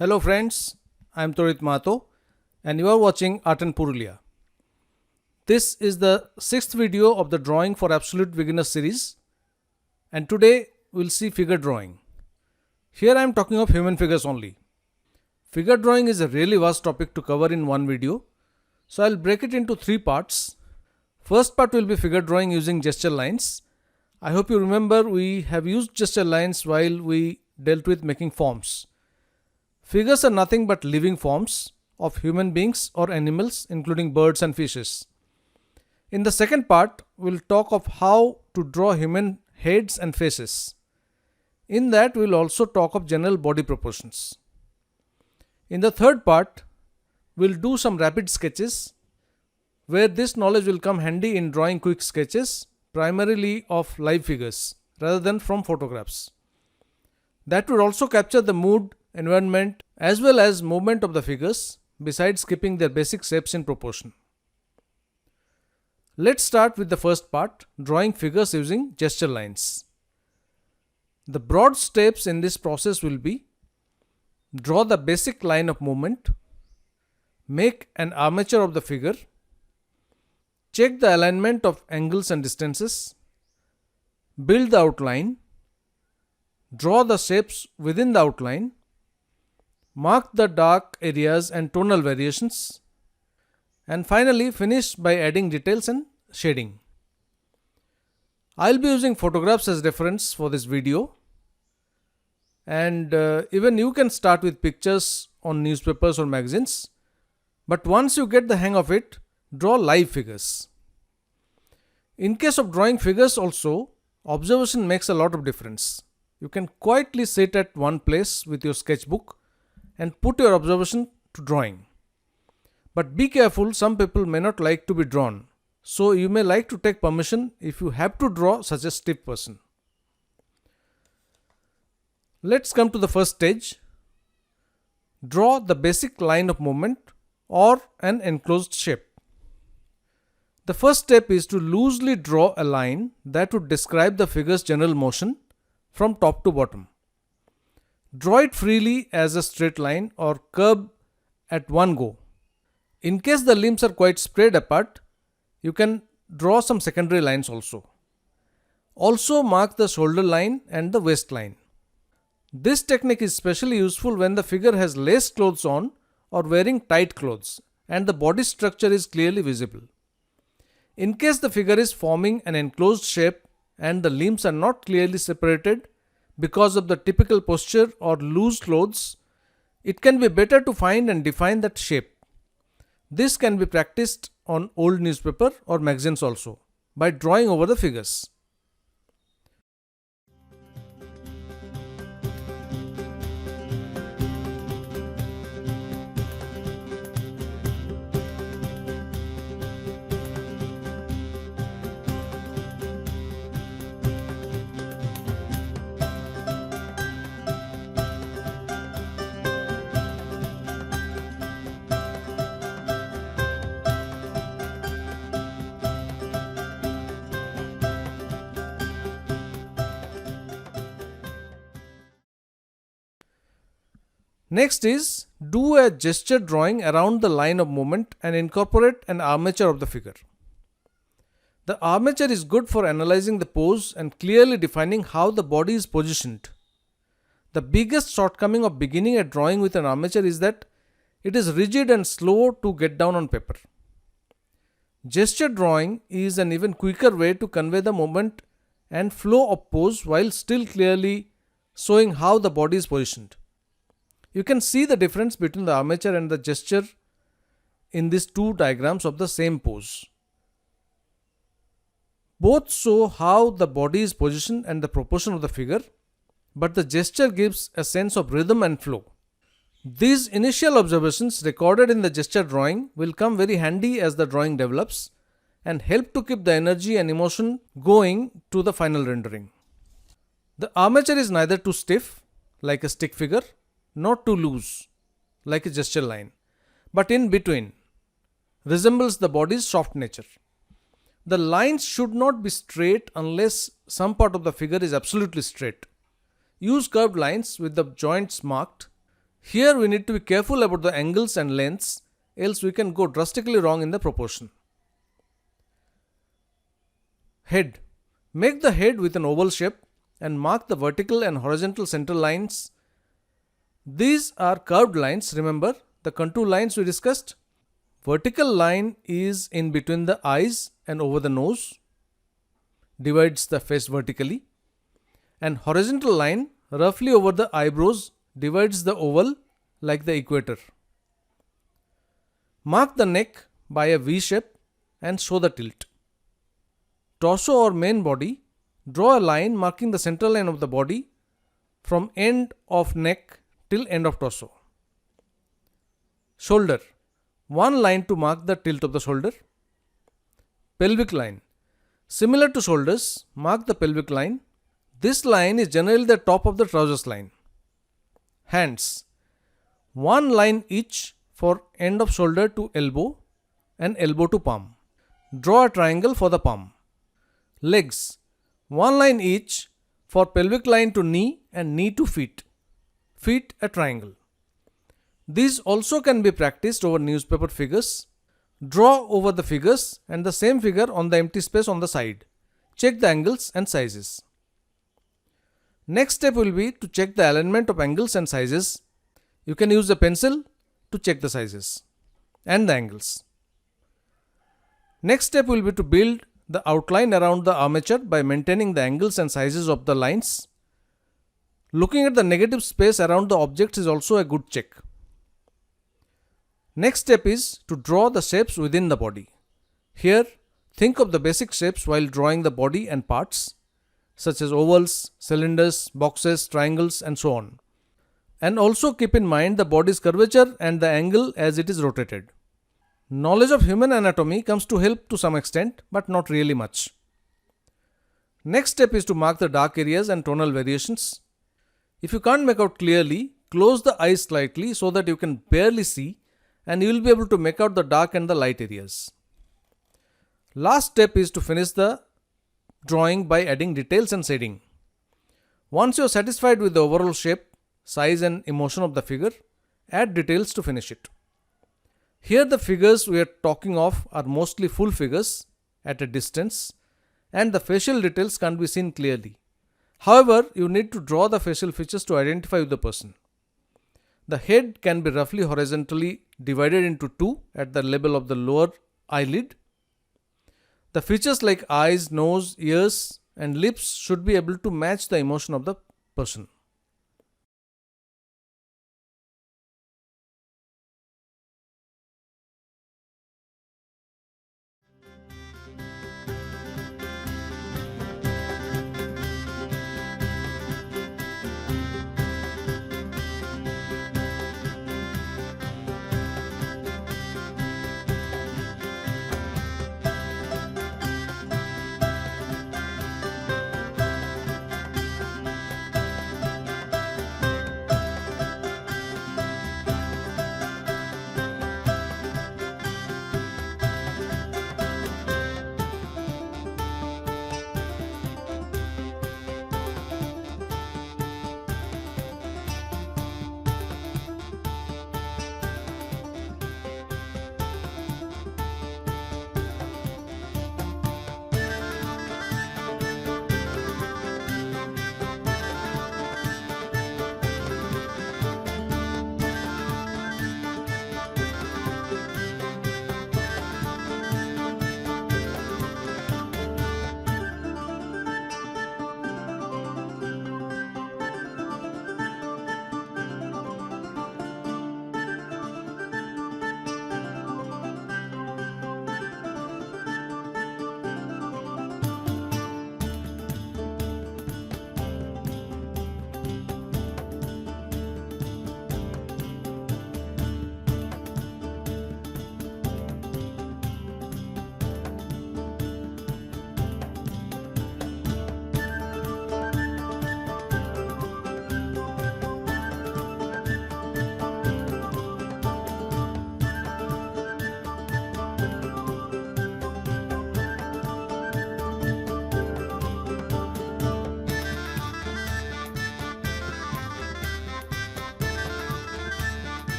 Hello friends, I am Torit Mato and you are watching Art and Purulia. This is the sixth video of the Drawing for Absolute Beginner series and today we'll see figure drawing. Here I am talking of human figures only. Figure drawing is a really vast topic to cover in one video, so I'll break it into three parts. First part will be figure drawing using gesture lines. I hope you remember we have used gesture lines while we dealt with making forms. Figures are nothing but living forms of human beings or animals, including birds and fishes. In the second part, we'll talk of how to draw human heads and faces. In that, we'll also talk of general body proportions. In the third part, we'll do some rapid sketches, where this knowledge will come handy in drawing quick sketches, primarily of live figures, rather than from photographs. That would also capture the mood, environment as well as movement of the figures, besides keeping their basic shapes in proportion. Let's start with the first part, drawing figures using gesture lines. The broad steps in this process will be: draw the basic line of movement, make an armature of the figure, check the alignment of angles and distances, build the outline, draw the shapes within the outline, mark the dark areas and tonal variations, and finally finish by adding details and shading. I'll be using photographs as reference for this video, and even you can start with pictures on newspapers or magazines, but once you get the hang of it, draw live figures. In case of drawing figures also, observation makes a lot of difference. You can quietly sit at one place with your sketchbook and put your observation to drawing. But be careful, some people may not like to be drawn, so you may like to take permission if you have to draw such a stiff person. Let's come to the first stage. Draw the basic line of movement or an enclosed shape. The first step is to loosely draw a line that would describe the figure's general motion from top to bottom. Draw it freely as a straight line or curve at one go. In case the limbs are quite spread apart, you can draw some secondary lines also. Also mark the shoulder line and the waist line. This technique is especially useful when the figure has less clothes on or wearing tight clothes and the body structure is clearly visible. In case the figure is forming an enclosed shape and the limbs are not clearly separated because of the typical posture or loose clothes, it can be better to find and define that shape. This can be practiced on old newspaper or magazines also by drawing over the figures. Next is, do a gesture drawing around the line of movement and incorporate an armature of the figure. The armature is good for analyzing the pose and clearly defining how the body is positioned. The biggest shortcoming of beginning a drawing with an armature is that it is rigid and slow to get down on paper. Gesture drawing is an even quicker way to convey the movement and flow of pose while still clearly showing how the body is positioned. You can see the difference between the armature and the gesture in these two diagrams of the same pose. Both show how the body is positioned and the proportion of the figure, but the gesture gives a sense of rhythm and flow. These initial observations recorded in the gesture drawing will come very handy as the drawing develops and help to keep the energy and emotion going to the final rendering. The armature is neither too stiff, like a stick figure, not too loose, like a gesture line, but in between, resembles the body's soft nature. The lines should not be straight unless some part of the figure is absolutely straight. Use curved lines with the joints marked. Here we need to be careful about the angles and lengths, else we can go drastically wrong in the proportion. Head. Make the head with an oval shape and mark the vertical and horizontal center lines. These are curved lines, remember the contour lines we discussed. Vertical line is in between the eyes and over the nose, divides the face vertically, and horizontal line roughly over the eyebrows divides the oval like the equator. Mark the neck by a V shape and show the tilt. Torso or main body, draw a line marking the central line of the body from end of neck till end of torso. Shoulder. One line to mark the tilt of the shoulder. Pelvic line. Similar to shoulders, mark the pelvic line. This line is generally the top of the trousers line. Hands. One line each for end of shoulder to elbow and elbow to palm. Draw a triangle for the palm. Legs. One line each for pelvic line to knee and knee to feet. Feet a triangle. These also can be practiced over newspaper figures. Draw over the figures and the same figure on the empty space on the side. Check the angles and sizes. Next step will be to check the alignment of angles and sizes. You can use a pencil to check the sizes and the angles. Next step will be to build the outline around the armature by maintaining the angles and sizes of the lines. Looking at the negative space around the objects is also a good check. Next step is to draw the shapes within the body. Here, think of the basic shapes while drawing the body and parts, such as ovals, cylinders, boxes, triangles, and so on. And also keep in mind the body's curvature and the angle as it is rotated. Knowledge of human anatomy comes to help to some extent, but not really much. Next step is to mark the dark areas and tonal variations. If you can't make out clearly, close the eyes slightly so that you can barely see, and you will be able to make out the dark and the light areas. Last step is to finish the drawing by adding details and shading. Once you are satisfied with the overall shape, size and emotion of the figure, add details to finish it. Here the figures we are talking of are mostly full figures at a distance, and the facial details can't be seen clearly. However, you need to draw the facial features to identify the person. The head can be roughly horizontally divided into two at the level of the lower eyelid. The features like eyes, nose, ears, and lips should be able to match the emotion of the person.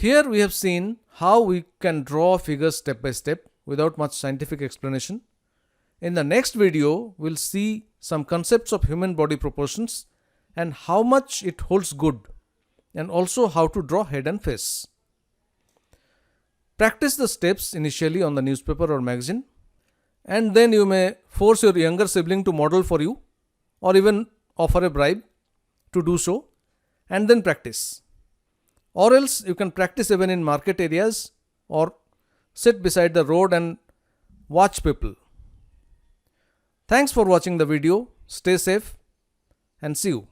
Here we have seen how we can draw figures step by step without much scientific explanation. In the next video, we'll see some concepts of human body proportions and how much it holds good, and also how to draw head and face. Practice the steps initially on the newspaper or magazine, and then you may force your younger sibling to model for you, or even offer a bribe to do so, and then practice. Or else you can practice even in market areas or sit beside the road and watch people. Thanks for watching the video. Stay safe and see you.